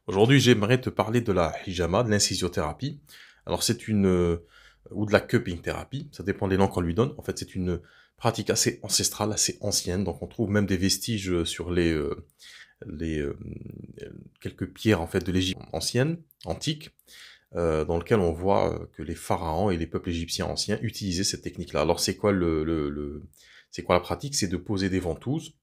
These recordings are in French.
Aujourd'hui, j'aimerais te parler de la hijama, de l'incisiothérapie. Alors, c'est ou de la cupping thérapie, ça dépend des noms qu'on lui donne. En fait, c'est une pratique assez ancestrale, assez ancienne. Donc, on trouve même des vestiges sur les quelques pierres en fait de l'Égypte ancienne, antique, dans lequel on voit que les pharaons et les peuples égyptiens anciens utilisaient cette technique-là. Alors, c'est quoi c'est quoi la pratique? C'est de poser des ventouses.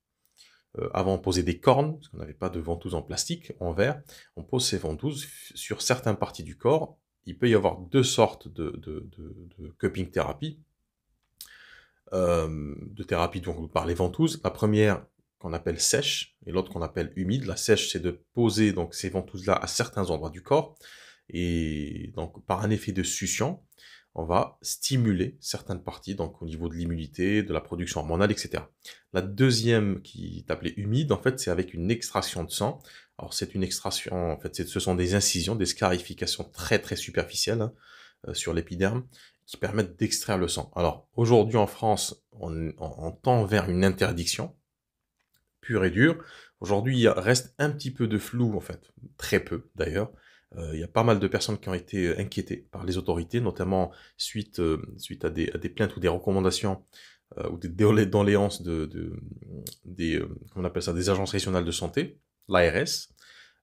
Avant, on posait des cornes, parce qu'on n'avait pas de ventouses en plastique, en verre. On pose ces ventouses sur certaines parties du corps. Il peut y avoir deux sortes de cupping thérapie, de thérapie donc par les ventouses. La première qu'on appelle sèche et l'autre qu'on appelle humide. La sèche, c'est de poser donc ces ventouses-là à certains endroits du corps et donc par un effet de succion, on va stimuler certaines parties, donc au niveau de l'immunité, de la production hormonale, etc. La deuxième, qui est appelée humide, en fait, c'est avec une extraction de sang. Alors, c'est une extraction, en fait, ce sont des incisions, des scarifications très très superficielles hein, sur l'épiderme, qui permettent d'extraire le sang. Alors, aujourd'hui en France, on tend vers une interdiction pure et dure. Aujourd'hui, il reste un petit peu de flou, en fait, très peu d'ailleurs. Il y a pas mal de personnes qui ont été inquiétées par les autorités, notamment suite à des plaintes ou des recommandations ou des doléances comment on appelle ça, des agences régionales de santé, l'ARS.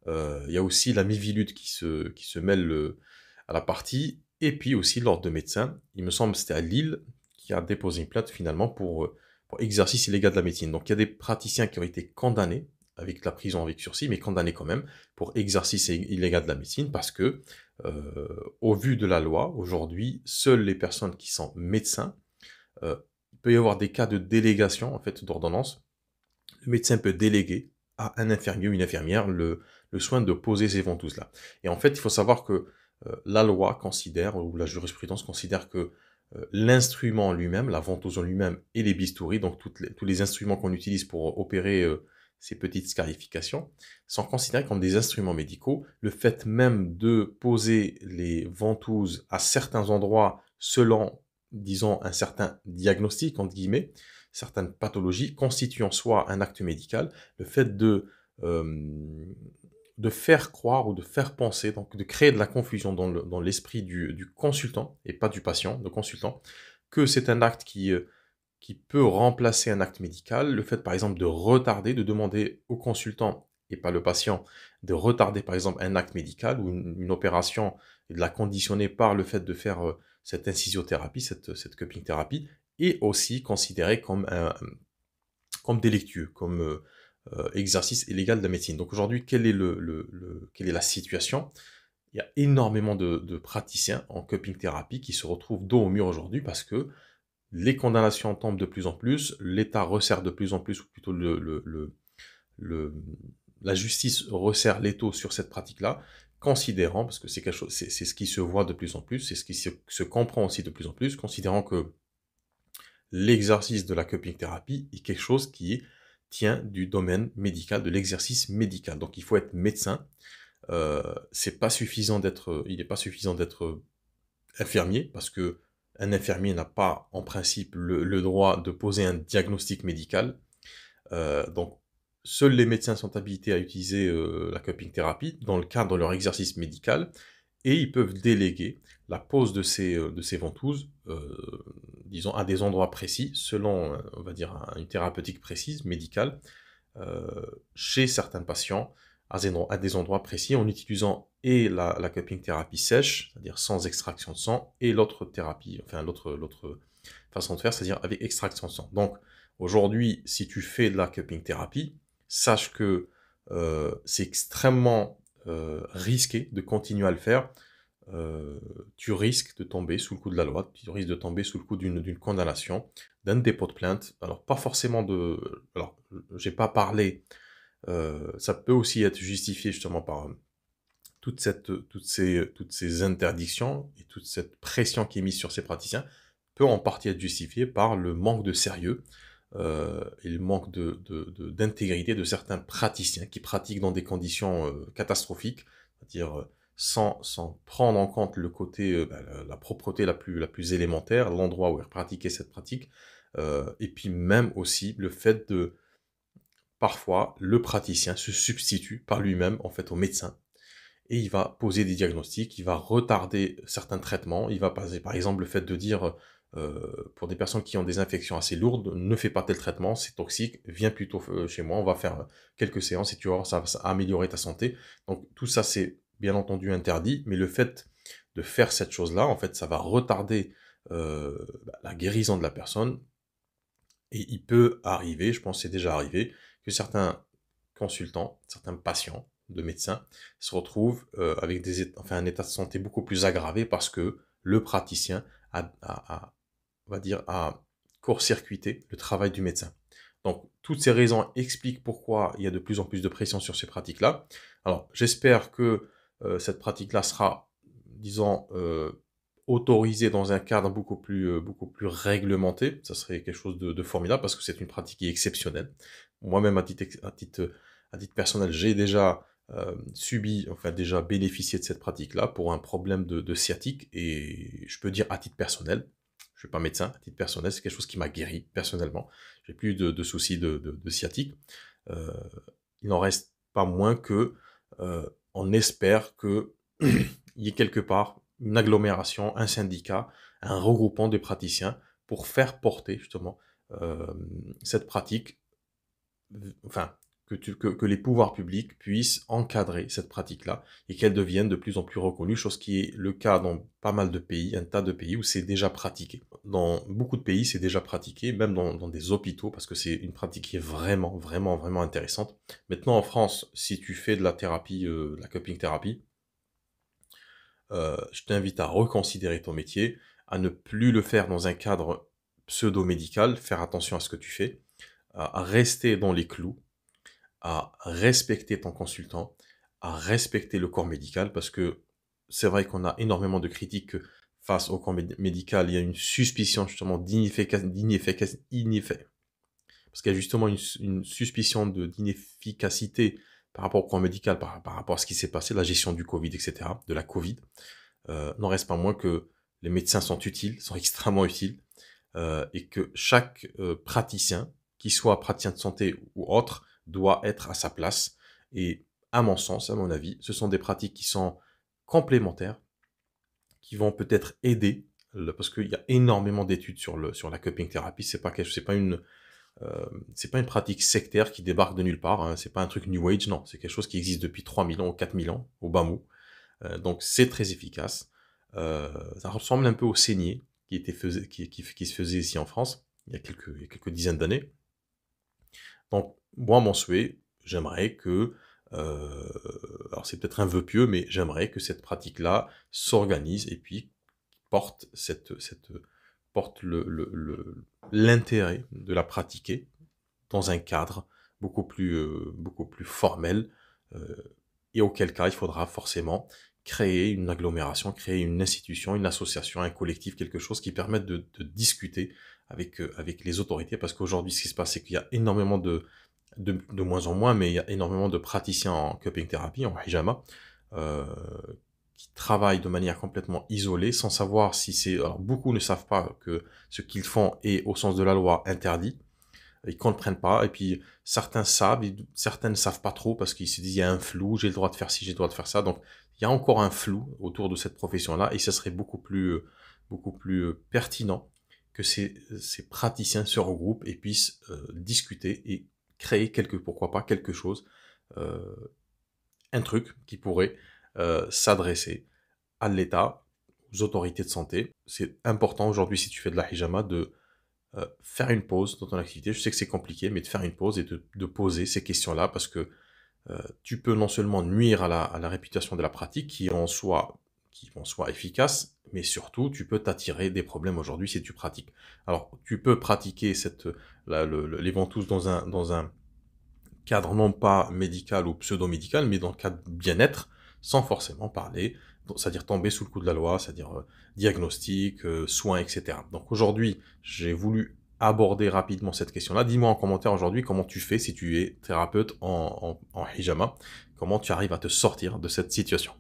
Il y a aussi la Miviludes qui se mêle à la partie, et puis aussi l'ordre de médecins. Il me semble que c'était à Lille qui a déposé une plainte finalement pour exercice illégal de la médecine. Donc il y a des praticiens qui ont été condamnés avec la prison avec sursis, mais condamnés quand même pour exercice illégal de la médecine parce que, au vu de la loi, aujourd'hui, seules les personnes qui sont médecins, il peut y avoir des cas de délégation en fait d'ordonnance. Le médecin peut déléguer à un infirmier ou une infirmière le soin de poser ces ventouses-là. Et en fait, il faut savoir que la loi considère, ou la jurisprudence considère que l'instrument lui-même, la ventouse en lui-même et les bistouris, donc tous les instruments qu'on utilise pour opérer ces petites scarifications, sont considérés comme des instruments médicaux. Le fait même de poser les ventouses à certains endroits selon, disons, un certain diagnostic, entre guillemets, certaines pathologies constituent en soi un acte médical. Le fait de faire croire ou de faire penser, donc de créer de la confusion dans l'esprit du consultant, et pas du patient, de consultant, que c'est un acte qui peut remplacer un acte médical. Le fait, par exemple, de retarder, de demander au consultant et pas le patient, de retarder, par exemple, un acte médical ou une opération et de la conditionner par le fait de faire cette incisiothérapie, cette cupping thérapie, est aussi considéré comme délictueux, comme exercice illégal de la médecine. Donc aujourd'hui, quelle est la situation? Il y a énormément de praticiens en cupping thérapie qui se retrouvent dos au mur aujourd'hui parce que les condamnations tombent de plus en plus, l'État resserre de plus en plus, ou plutôt le- la justice resserre l'étau sur cette pratique-là, considérant, parce que c'est quelque chose, c'est ce qui se voit de plus en plus, c'est ce qui se comprend aussi de plus en plus, considérant que l'exercice de la cupping thérapie est quelque chose qui tient du domaine médical, de l'exercice médical. Donc il faut être médecin. C'est pas suffisant il n'est pas suffisant d'être infirmier parce que un infirmier n'a pas en principe le droit de poser un diagnostic médical. Donc seuls les médecins sont habilités à utiliser la cupping thérapie dans le cadre de leur exercice médical et ils peuvent déléguer la pose de ces ventouses, disons, à des endroits précis, selon, on va dire, une thérapeutique précise, médicale, chez certains patients, à des endroits précis, en utilisant et la cupping thérapie sèche, c'est-à-dire sans extraction de sang, et l'autre thérapie, enfin l'autre façon de faire, c'est-à-dire avec extraction de sang. Donc, aujourd'hui, si tu fais de la cupping thérapie, sache que c'est extrêmement risqué de continuer à le faire. Tu risques de tomber sous le coup de la loi, tu risques de tomber sous le coup d'une condamnation, d'un dépôt de plainte. Alors pas forcément de... Alors, j'ai pas parlé, ça peut aussi être justifié justement par toutes ces interdictions et toute cette pression qui est mise sur ces praticiens, peut en partie être justifiée par le manque de sérieux et le manque d'intégrité de certains praticiens qui pratiquent dans des conditions catastrophiques, c'est-à-dire sans prendre en compte le côté, la propreté la plus élémentaire, l'endroit où est pratiquée cette pratique, et puis même aussi le fait de, parfois, le praticien se substitue par lui-même, en fait, au médecin, et il va poser des diagnostics, il va retarder certains traitements, il va passer, par exemple, le fait de dire, pour des personnes qui ont des infections assez lourdes, ne fais pas tel traitement, c'est toxique, viens plutôt chez moi, on va faire quelques séances et tu vas voir, ça va améliorer ta santé. Donc tout ça, c'est bien entendu interdit, mais le fait de faire cette chose-là, en fait, ça va retarder la guérison de la personne, et il peut arriver, je pense que c'est déjà arrivé, que certains consultants, certains patients de médecins se retrouvent avec un état de santé beaucoup plus aggravé parce que le praticien on va dire, a court-circuité le travail du médecin. Donc, toutes ces raisons expliquent pourquoi il y a de plus en plus de pression sur ces pratiques-là. Alors, j'espère que cette pratique-là sera, disons, autorisée dans un cadre beaucoup plus réglementé. Ça serait quelque chose de formidable parce que c'est une pratique qui est exceptionnelle. Moi-même, à titre personnel, j'ai déjà subi, enfin déjà bénéficié de cette pratique-là pour un problème de sciatique, et je peux dire à titre personnel, je suis pas médecin, à titre personnel, c'est quelque chose qui m'a guéri personnellement. J'ai plus de soucis de sciatique. Euh, il n'en reste pas moins que on espère que il y ait quelque part une agglomération, un syndicat, un regroupement de praticiens pour faire porter justement euh, cette pratique, enfin que les pouvoirs publics puissent encadrer cette pratique-là et qu'elle devienne de plus en plus reconnue, chose qui est le cas dans pas mal de pays, un tas de pays où c'est déjà pratiqué. Dans beaucoup de pays, c'est déjà pratiqué, même dans des hôpitaux, parce que c'est une pratique qui est vraiment, vraiment, vraiment intéressante. Maintenant, en France, si tu fais de la thérapie, la cupping thérapie, je t'invite à reconsidérer ton métier, à ne plus le faire dans un cadre pseudo-médical, faire attention à ce que tu fais, à rester dans les clous, à respecter ton consultant, à respecter le corps médical, parce que c'est vrai qu'on a énormément de critiques face au corps médical. Il y a une suspicion justement parce qu'il y a justement une suspicion d'inefficacité par rapport au corps médical, par rapport à ce qui s'est passé, la gestion du Covid, etc., de la Covid. N'en reste pas moins que les médecins sont utiles, sont extrêmement utiles, et que chaque praticien, qu'il soit praticien de santé ou autre, doit être à sa place. Et à mon sens, à mon avis, ce sont des pratiques qui sont complémentaires, qui vont peut-être aider, parce qu'il y a énormément d'études sur la cupping thérapie. C'est pas une pratique sectaire qui débarque de nulle part. Hein. C'est pas un truc New Age, non. C'est quelque chose qui existe depuis 3000 ans ou 4000 ans au bas mot. Donc c'est très efficace. Ça ressemble un peu au saigné qui se faisait ici en France il y a quelques dizaines d'années. Donc moi, mon souhait, j'aimerais que, alors c'est peut-être un vœu pieux, mais j'aimerais que cette pratique-là s'organise et puis porte porte l'intérêt de la pratiquer dans un cadre beaucoup plus formel, euh, et auquel cas il faudra forcément créer une agglomération, créer une institution, une association, un collectif, quelque chose qui permette de discuter avec les autorités, parce qu'aujourd'hui, ce qui se passe, c'est qu'il y a énormément de moins en moins, mais il y a énormément de praticiens en cupping thérapie, en hijama, euh, qui travaillent de manière complètement isolée, sans savoir si c'est... Alors, beaucoup ne savent pas que ce qu'ils font est, au sens de la loi, interdit. Ils comprennent pas, et puis certains savent, certains ne savent pas trop, parce qu'ils se disent, il y a un flou, j'ai le droit de faire ci, j'ai le droit de faire ça, donc il y a encore un flou autour de cette profession-là, et ce serait beaucoup plus pertinent que ces praticiens se regroupent et puissent discuter et créer pourquoi pas quelque chose, euh, un truc qui pourrait s'adresser à l'État, aux autorités de santé. C'est important aujourd'hui, si tu fais de la hijama, de faire une pause dans ton activité. Je sais que c'est compliqué, mais de faire une pause et de poser ces questions-là, parce que tu peux non seulement nuire à la réputation de la pratique, qui en soit efficace, mais surtout, tu peux t'attirer des problèmes aujourd'hui si tu pratiques. Alors, tu peux pratiquer les ventouses dans un cadre non pas médical ou pseudo-médical, mais dans le cadre bien-être, sans forcément parler, c'est-à-dire tomber sous le coup de la loi, c'est-à-dire diagnostic, soins, etc. Donc aujourd'hui, j'ai voulu aborder rapidement cette question-là. Dis-moi en commentaire aujourd'hui comment tu fais si tu es thérapeute en hijama, comment tu arrives à te sortir de cette situation.